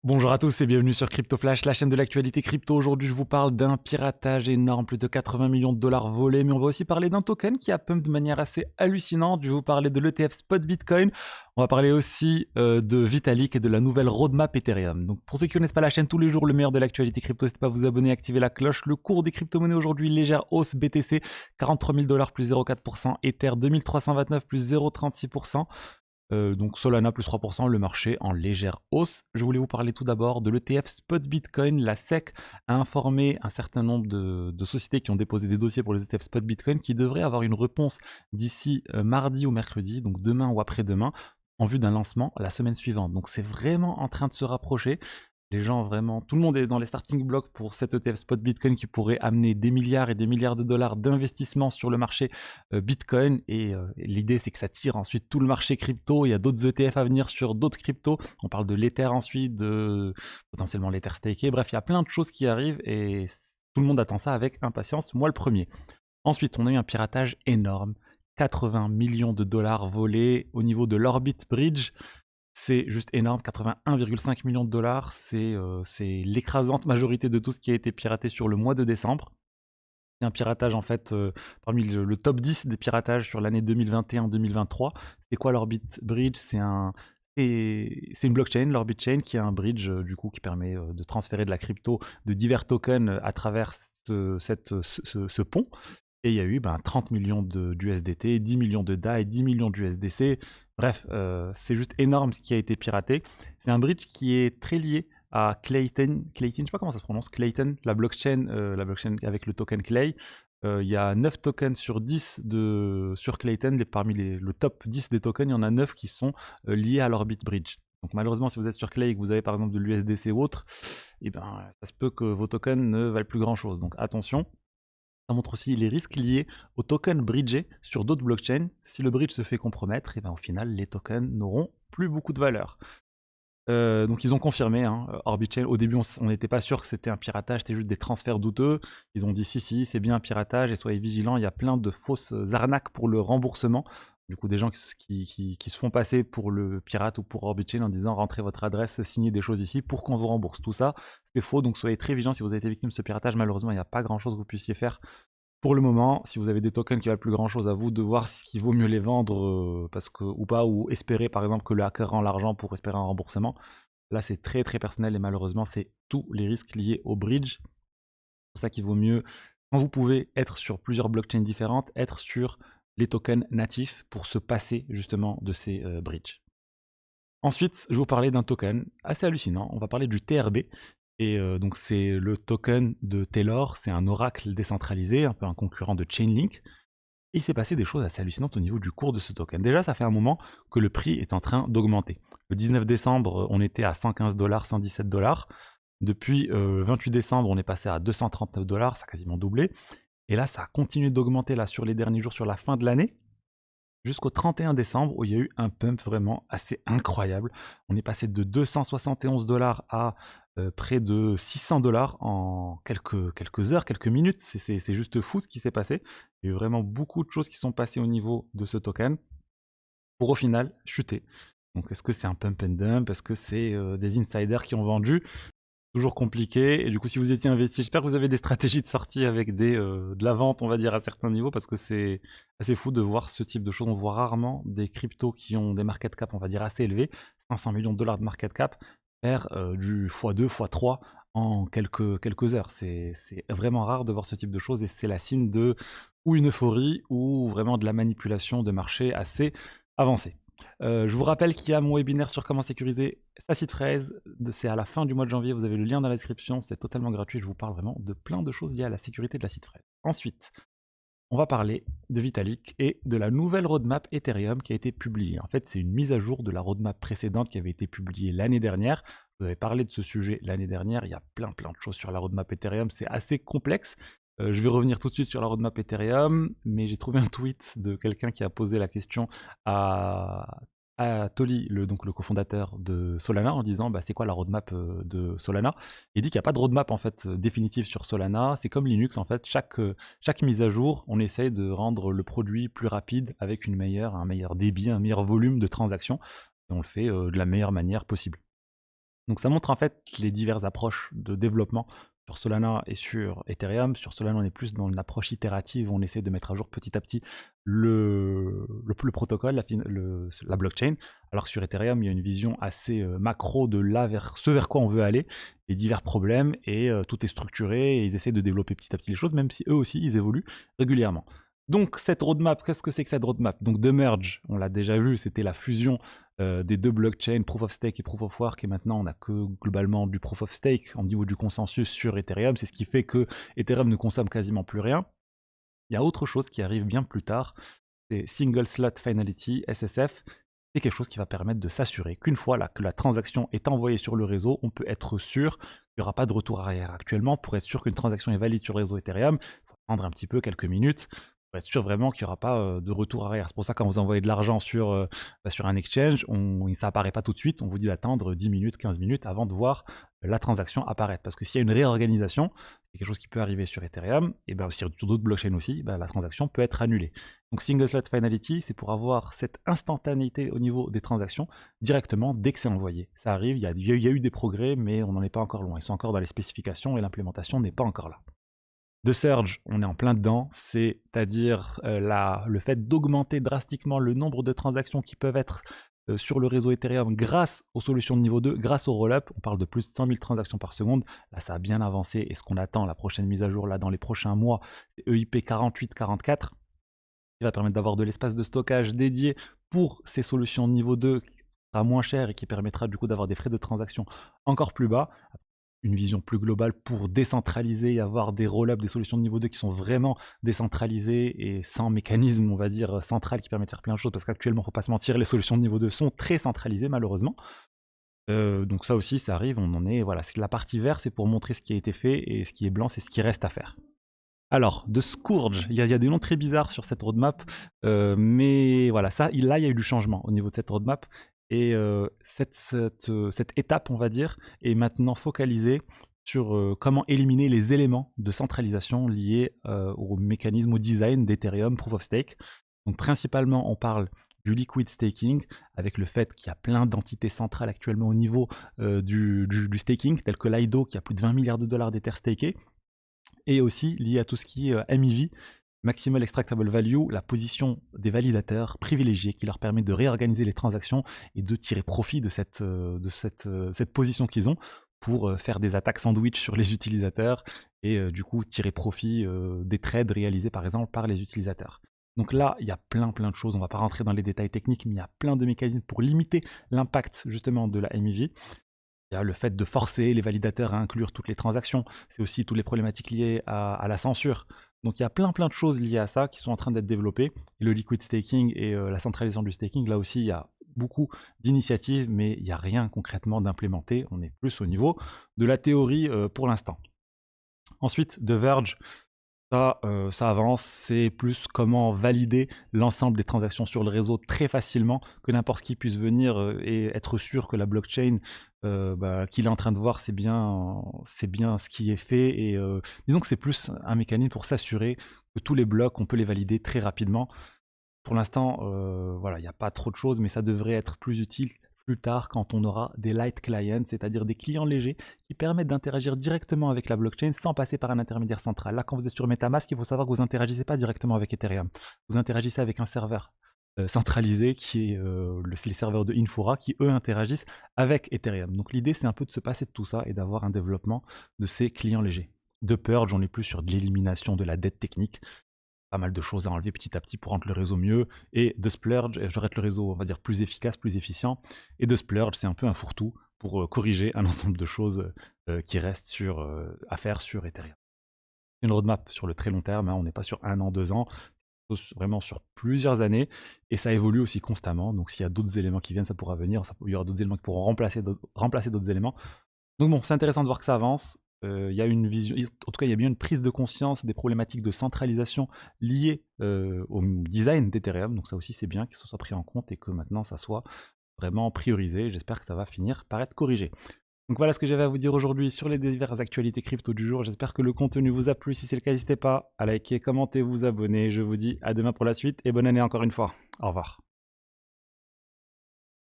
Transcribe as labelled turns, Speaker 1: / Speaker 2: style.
Speaker 1: Bonjour à tous et bienvenue sur Crypto Flash, la chaîne de l'actualité crypto. Aujourd'hui, je vous parle d'un piratage énorme, plus de 80 millions de dollars volés, mais on va aussi parler d'un token qui a pump de manière assez hallucinante. Je vais vous parler de l'ETF Spot Bitcoin. On va parler aussi de Vitalik et de la nouvelle roadmap Ethereum. Donc, pour ceux qui ne connaissent pas la chaîne, tous les jours, le meilleur de l'actualité crypto, n'hésitez pas à vous abonner, activer la cloche. Le cours des crypto-monnaies aujourd'hui, légère hausse BTC, 43 000 dollars plus 0,4%, Ether 2329 plus 0,36%. Donc Solana plus 3%, le marché en légère hausse. Je voulais vous parler tout d'abord de l'ETF Spot Bitcoin. La SEC a informé un certain nombre de sociétés qui ont déposé des dossiers pour les ETF Spot Bitcoin qui devraient avoir une réponse d'ici mardi ou mercredi, donc demain ou après-demain, en vue d'un lancement la semaine suivante. Donc c'est vraiment en train de se rapprocher. Les gens vraiment, tout le monde est dans les starting blocks pour cet ETF Spot Bitcoin qui pourrait amener des milliards et des milliards de dollars d'investissement sur le marché Bitcoin. Et l'idée, c'est que ça tire ensuite tout le marché crypto. Il y a d'autres ETF à venir sur d'autres cryptos. On parle de l'Ether ensuite, de potentiellement l'Ether staké. Bref, il y a plein de choses qui arrivent et tout le monde attend ça avec impatience. Moi, le premier. Ensuite, on a eu un piratage énorme. 80 millions de dollars volés au niveau de l'Orbit Bridge. C'est juste énorme, 81,5 millions de dollars, c'est l'écrasante majorité de tout ce qui a été piraté sur le mois de décembre. C'est un piratage en fait parmi le top 10 des piratages sur l'année 2021-2023. C'est quoi l'Orbit Bridge? C'est une blockchain, l'Orbit Chain, qui est un bridge du coup qui permet de transférer de la crypto de divers tokens à travers ce pont. Et il y a eu 30 millions d'USDT, 10 millions de DAI, 10 millions d'USDC. Bref, c'est juste énorme ce qui a été piraté. C'est un bridge qui est très lié à Clayton, je sais pas comment ça se prononce, Clayton, la blockchain avec le token Clay. Il y a 9 tokens sur 10 sur Clayton, parmi le top 10 des tokens, il y en a 9 qui sont liés à l'Orbit Bridge. Donc malheureusement, si vous êtes sur Clay et que vous avez par exemple de l'USDC ou autre, ça se peut que vos tokens ne valent plus grand chose. Donc attention. Ça montre aussi les risques liés aux tokens bridgés sur d'autres blockchains. Si le bridge se fait compromettre, au final, les tokens n'auront plus beaucoup de valeur. Donc ils ont confirmé, Orbit Chain. Au début, on n'était pas sûr que c'était un piratage, c'était juste des transferts douteux. Ils ont dit si, c'est bien un piratage et soyez vigilants, il y a plein de fausses arnaques pour le remboursement. Du coup, des gens qui se font passer pour le pirate ou pour Orbit Chain en disant rentrez votre adresse, signez des choses ici pour qu'on vous rembourse. Tout ça, c'est faux, donc soyez très vigilants si vous avez été victime de ce piratage. Malheureusement, il n'y a pas grand chose que vous puissiez faire pour le moment. Si vous avez des tokens qui valent plus grand chose, à vous de voir ce qu'il vaut mieux les vendre ou pas, ou espérer par exemple que le hacker rend l'argent pour espérer un remboursement. Là, c'est très très personnel et malheureusement, c'est tous les risques liés au bridge. C'est pour ça qu'il vaut mieux, quand vous pouvez être sur plusieurs blockchains différentes, être sur les tokens natifs pour se passer justement de ces bridges. Ensuite, je vais vous parler d'un token assez hallucinant. On va parler du TRB. Et donc c'est le token de Taylor, c'est un oracle décentralisé, un peu un concurrent de Chainlink. Et il s'est passé des choses assez hallucinantes au niveau du cours de ce token. Déjà, ça fait un moment que le prix est en train d'augmenter. Le 19 décembre, on était à 115 dollars, 117 dollars. Depuis 28 décembre, on est passé à 239 dollars, ça a quasiment doublé. Et là, ça a continué d'augmenter là sur les derniers jours, sur la fin de l'année, jusqu'au 31 décembre où il y a eu un pump vraiment assez incroyable. On est passé de 271 dollars à près de 600 dollars en quelques heures, quelques minutes. C'est juste fou ce qui s'est passé. Il y a eu vraiment beaucoup de choses qui sont passées au niveau de ce token pour au final chuter. Donc est-ce que c'est un pump and dump? Est-ce que c'est des insiders qui ont vendu? Toujours compliqué. Et du coup, si vous étiez investi, j'espère que vous avez des stratégies de sortie avec de la vente, on va dire, à certains niveaux, parce que c'est assez fou de voir ce type de choses. On voit rarement des cryptos qui ont des market cap, on va dire, assez élevés, 500 millions de dollars de market cap, faire du x2, x3 en quelques heures. C'est vraiment rare de voir ce type de choses et c'est la signe de ou une euphorie ou vraiment de la manipulation de marché assez avancée. Je vous rappelle qu'il y a mon webinaire sur comment sécuriser sa seed phrase. C'est à la fin du mois de janvier, vous avez le lien dans la description, c'est totalement gratuit. Je vous parle vraiment de plein de choses liées à la sécurité de la seed phrase. Ensuite, on va parler de Vitalik et de la nouvelle roadmap Ethereum qui a été publiée. En fait, c'est une mise à jour de la roadmap précédente qui avait été publiée l'année dernière. Je vous avais parlé de ce sujet l'année dernière. Il y a plein de choses sur la roadmap Ethereum. C'est assez complexe. Je vais revenir tout de suite sur la roadmap Ethereum, mais j'ai trouvé un tweet de quelqu'un qui a posé la question à Tolly, donc le cofondateur de Solana, en disant c'est quoi la roadmap de Solana. Il dit qu'il n'y a pas de roadmap en fait définitive sur Solana. C'est comme Linux en fait. Chaque mise à jour, on essaye de rendre le produit plus rapide avec un meilleur débit, un meilleur volume de transactions. Et on le fait de la meilleure manière possible. Donc ça montre en fait les diverses approches de développement sur Solana et sur Ethereum. Sur Solana, on est plus dans une approche itérative où on essaie de mettre à jour petit à petit le protocole, la blockchain. Alors que sur Ethereum, il y a une vision assez macro de là vers ce vers quoi on veut aller, les divers problèmes, et tout est structuré et ils essaient de développer petit à petit les choses, même si eux aussi, ils évoluent régulièrement. Donc cette roadmap, qu'est-ce que c'est que cette roadmap? Donc de merge, on l'a déjà vu, c'était la fusion des deux blockchains, Proof of Stake et Proof of Work, et maintenant on n'a que globalement du Proof of Stake au niveau du consensus sur Ethereum. C'est ce qui fait que Ethereum ne consomme quasiment plus rien. Il y a autre chose qui arrive bien plus tard, c'est Single Slot Finality, SSF. C'est quelque chose qui va permettre de s'assurer qu'une fois que la transaction est envoyée sur le réseau, on peut être sûr qu'il n'y aura pas de retour arrière. Actuellement, pour être sûr qu'une transaction est valide sur le réseau Ethereum, il faut attendre un petit peu, quelques minutes, pour être sûr vraiment qu'il n'y aura pas de retour arrière. C'est pour ça que quand vous envoyez de l'argent sur un exchange, ça n'apparaît pas tout de suite, on vous dit d'attendre 10 minutes, 15 minutes avant de voir la transaction apparaître. Parce que s'il y a une réorganisation, c'est quelque chose qui peut arriver sur Ethereum, et bien aussi sur d'autres blockchains aussi, la transaction peut être annulée. Donc Single Slot Finality, c'est pour avoir cette instantanéité au niveau des transactions directement dès que c'est envoyé. Ça arrive, il y a eu des progrès, mais on n'en est pas encore loin. Ils sont encore dans les spécifications et l'implémentation n'est pas encore là. De Surge, on est en plein dedans, c'est-à-dire le fait d'augmenter drastiquement le nombre de transactions qui peuvent être sur le réseau Ethereum grâce aux solutions de niveau 2, grâce au roll-up. On parle de plus de 100 000 transactions par seconde. Là, ça a bien avancé, et ce qu'on attend, la prochaine mise à jour là dans les prochains mois, c'est EIP 4844, qui va permettre d'avoir de l'espace de stockage dédié pour ces solutions de niveau 2, qui sera moins cher et qui permettra du coup d'avoir des frais de transaction encore plus bas. Une vision plus globale pour décentraliser et avoir des roll-up, des solutions de niveau 2 qui sont vraiment décentralisées et sans mécanisme, on va dire, central qui permet de faire plein de choses, parce qu'actuellement, il ne faut pas se mentir, les solutions de niveau 2 sont très centralisées malheureusement. Donc ça aussi, ça arrive, on en est, voilà, c'est la partie verte, c'est pour montrer ce qui a été fait, et ce qui est blanc, c'est ce qui reste à faire. Alors, de Scourge, il y a des noms très bizarres sur cette roadmap, mais voilà, là, il y a eu du changement au niveau de cette roadmap. Et cette étape, on va dire, est maintenant focalisée sur comment éliminer les éléments de centralisation liés au mécanisme, au design d'Ethereum Proof of Stake. Donc principalement, on parle du liquid staking, avec le fait qu'il y a plein d'entités centrales actuellement au niveau du staking, tel que Lido, qui a plus de 20 milliards de dollars d'Ether stakés, et aussi lié à tout ce qui est MEV, Maximal Extractable Value, la position des validateurs privilégiés qui leur permet de réorganiser les transactions et de tirer profit de cette position qu'ils ont pour faire des attaques sandwich sur les utilisateurs et du coup tirer profit des trades réalisés par exemple par les utilisateurs. Donc là, il y a plein de choses, on ne va pas rentrer dans les détails techniques, mais il y a plein de mécanismes pour limiter l'impact justement de la MEV. Il y a le fait de forcer les validateurs à inclure toutes les transactions. C'est aussi toutes les problématiques liées à la censure. Donc il y a plein de choses liées à ça qui sont en train d'être développées. Et le liquid staking et la centralisation du staking, là aussi, il y a beaucoup d'initiatives, mais il n'y a rien concrètement d'implémenté. On est plus au niveau de la théorie pour l'instant. Ensuite, The Verge. Ça avance, c'est plus comment valider l'ensemble des transactions sur le réseau très facilement, que n'importe qui puisse venir et être sûr que la blockchain qu'il est en train de voir, c'est bien ce qui est fait. Et disons que c'est plus un mécanisme pour s'assurer que tous les blocs, on peut les valider très rapidement. Pour l'instant, voilà, il n'y a pas trop de choses, mais ça devrait être plus utile plus tard quand on aura des light clients, c'est-à-dire des clients légers qui permettent d'interagir directement avec la blockchain sans passer par un intermédiaire central. Là, quand vous êtes sur MetaMask, il faut savoir que vous n'interagissez pas directement avec Ethereum. Vous interagissez avec un serveur centralisé qui est les serveurs de Infura qui, eux, interagissent avec Ethereum. Donc l'idée, c'est un peu de se passer de tout ça et d'avoir un développement de ces clients légers. De Purge, on est plus sur de l'élimination de la dette technique. Pas mal de choses à enlever petit à petit pour rendre le réseau mieux. Et de Splurge, je rendre le réseau, on va dire, plus efficace, plus efficient. Et de Splurge, c'est un peu un fourre-tout pour corriger un ensemble de choses qui restent à faire sur Ethereum. Une roadmap sur le très long terme, hein, on n'est pas sur 1 an, 2 ans, vraiment sur plusieurs années, et ça évolue aussi constamment. Donc s'il y a d'autres éléments qui viennent, ça pourra venir, il y aura d'autres éléments qui pourront remplacer d'autres éléments. Donc bon, c'est intéressant de voir que ça avance. Il y a une vision, en tout cas il y a bien une prise de conscience des problématiques de centralisation liées au design d'Ethereum, donc ça aussi c'est bien que ça soit pris en compte et que maintenant ça soit vraiment priorisé. J'espère que ça va finir par être corrigé. Donc voilà ce que j'avais à vous dire aujourd'hui sur les diverses actualités crypto du jour. J'espère que le contenu vous a plu. Si c'est le cas, n'hésitez pas à liker, commenter, vous abonner. Je vous dis à demain pour la suite et bonne année encore une fois. Au revoir.